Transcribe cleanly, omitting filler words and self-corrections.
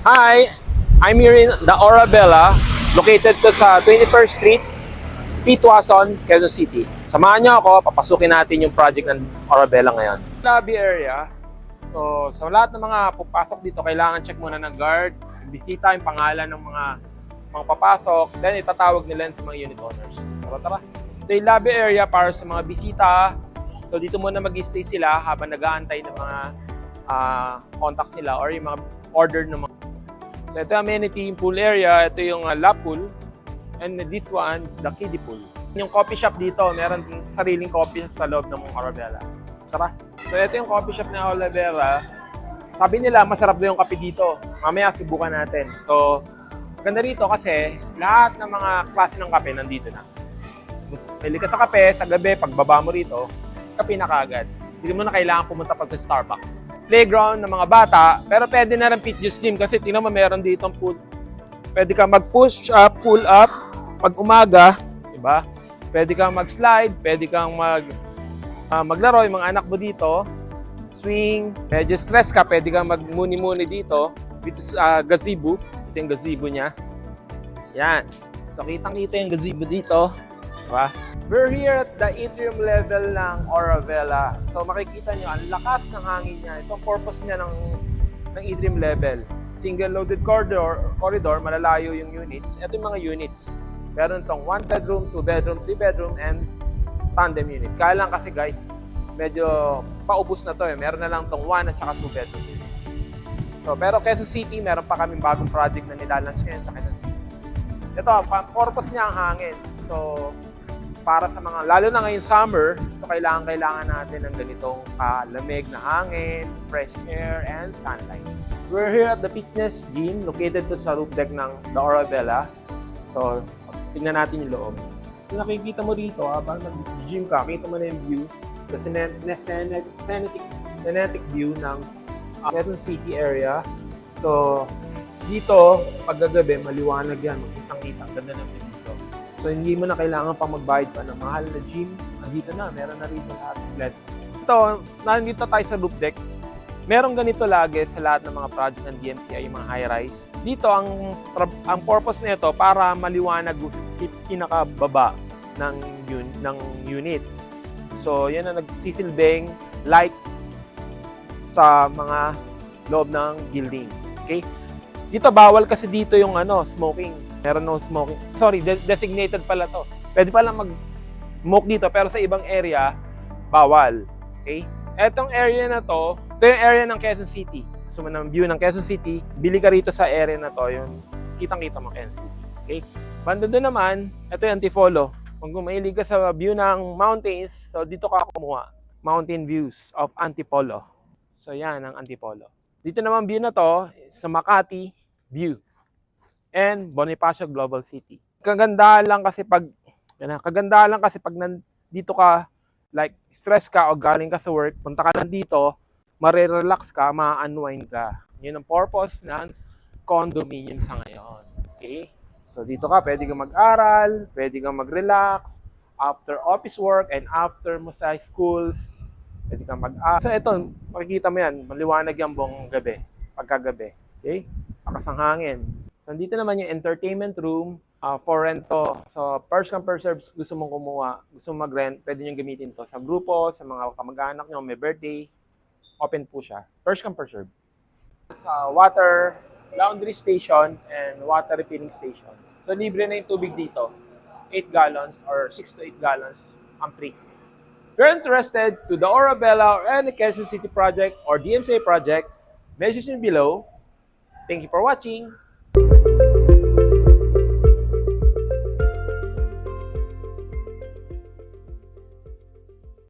Hi! I'm here in the Orabella, located to sa 21st Street, P. Tuason, Quezon City. Samahan niyo ako, papasukin natin yung project ng Orabella ngayon. Lobby area. So, sa lahat ng mga pupasok dito, kailangan check muna ng guard, bisita yung pangalan ng mga papasok, then itatawag nila sa mga unit owners. Tara. Ito yung lobby area para sa mga bisita. So, dito muna mag-stay sila habang nag-aantay ng mga contacts nila or yung mga order ng mga. So, ito yung amenity, yung pool area. Ito yung lap pool. And this one is the kiddie pool. Yung coffee shop dito, meron sariling coffee sa loob ng Orabella. Tara. So, ito yung coffee shop ng Orabella. Sabi nila, masarap daw yung kape dito. Mamaya, subukan natin. So, ganda rito kasi lahat ng mga klase ng kape nandito na. Pili ka sa kape, sa gabi, pagbaba mo rito, kape na kaagad. Hindi mo na kailangan pumunta pa sa Starbucks. Playground ng mga bata, pero pwede na rin fit juice gym kasi tingnan mo meron dito ang pool. Pwede kang mag-push up, pull up, pag umaga, diba? Pwede kang mag-slide, pwede kang maglaro yung mga anak mo dito. Swing, medyo stress ka, pwede kang mag-muni-muni dito, which is gazebo. Ito yung gazebo niya. Yan. So, kitang-kita yung gazebo dito. Diba? We're here at the atrium level ng Orabella. So makikita nyo, ang lakas ng hangin niya. Ito ang purpose niya ng atrium level. Single loaded corridor, malalayo yung units. Ito yung mga units. Meron itong 1 bedroom, 2 bedroom, 3 bedroom, and tandem unit. Kaya lang kasi guys, medyo paubos na to eh. Meron na lang itong 1 at saka 2 bedroom units. So pero Quezon City, meron pa kaming bagong project na nilalunch ngayon sa Quezon City. Ito, purpose niya ang hangin. So, para sa mga, lalo na ngayon summer, so kailangan natin ng ganitong lamig na hangin, fresh air, and sunlight. We're here at the fitness gym located to sa roof deck ng the Orabella. So, tingnan natin yung loob. So, nakikita mo dito, habang nag-gym ka, kita mo na yung view, the scenic view ng Quezon City area. So, dito, pagkagabi, maliwanag yan, makitang-kita, ganda ng view dito. So, hindi mo na kailangan pang magbayad pa ng mahal na gym. Andito na, meron na rito lahat. Ito, nandito tayo sa roof deck. Meron ganito lagi sa lahat ng mga project ng DMCI, yung mga high-rise. Dito, ang purpose nito para maliwanag sa pinakababa ng unit. So, yan ang nagsisilbing light sa mga loob ng building. Okay? Dito, bawal kasi dito yung smoking. Meron no smoking. Sorry, designated pala to. Pwede pala mag-smoke dito, pero sa ibang area, bawal. Okay? Etong area na to, ito yung area ng Quezon City. Gusto mo ng view ng Quezon City, bili ka rito sa area na to, yung kitang-kita mo Quezon City. Okay? Banda doon naman, ito yung Antipolo. Kung mahilig ka sa view ng mountains, so dito ka kumuha. Mountain views of Antipolo. So yan ang Antipolo. Dito naman view na to, sa Makati view. And Bonifacio Global City. Kagandahan lang kasi pag nandito ka, like stress ka o galing ka sa work, punta ka lang dito, marirelax ka, ma-unwind ka. Yun ang purpose ng condominium sa ngayon. Okay? So dito ka, pwede kang mag-aral, pwede kang mag-relax, after office work and after mo sa schools, pwede kang mag-aral. So ito, makikita mo yan, maliwanag yung buong gabi, pagkagabi. Okay? Lakas ng hangin. So, dito naman yung entertainment room for rent to. So, first come, first serve, gusto mong kumuha, gusto mong mag-rent, pwede nyo gamitin to sa grupo, sa mga kamag-anak nyo, may birthday, open po siya. First come, first serve. Sa water, laundry station, and water refilling station. So, libre na yung tubig dito. 8 gallons or 6 to 8 gallons ang free. If you're interested to the Orabella or any Quezon City project or DMCA project, message me below. Thank you for watching.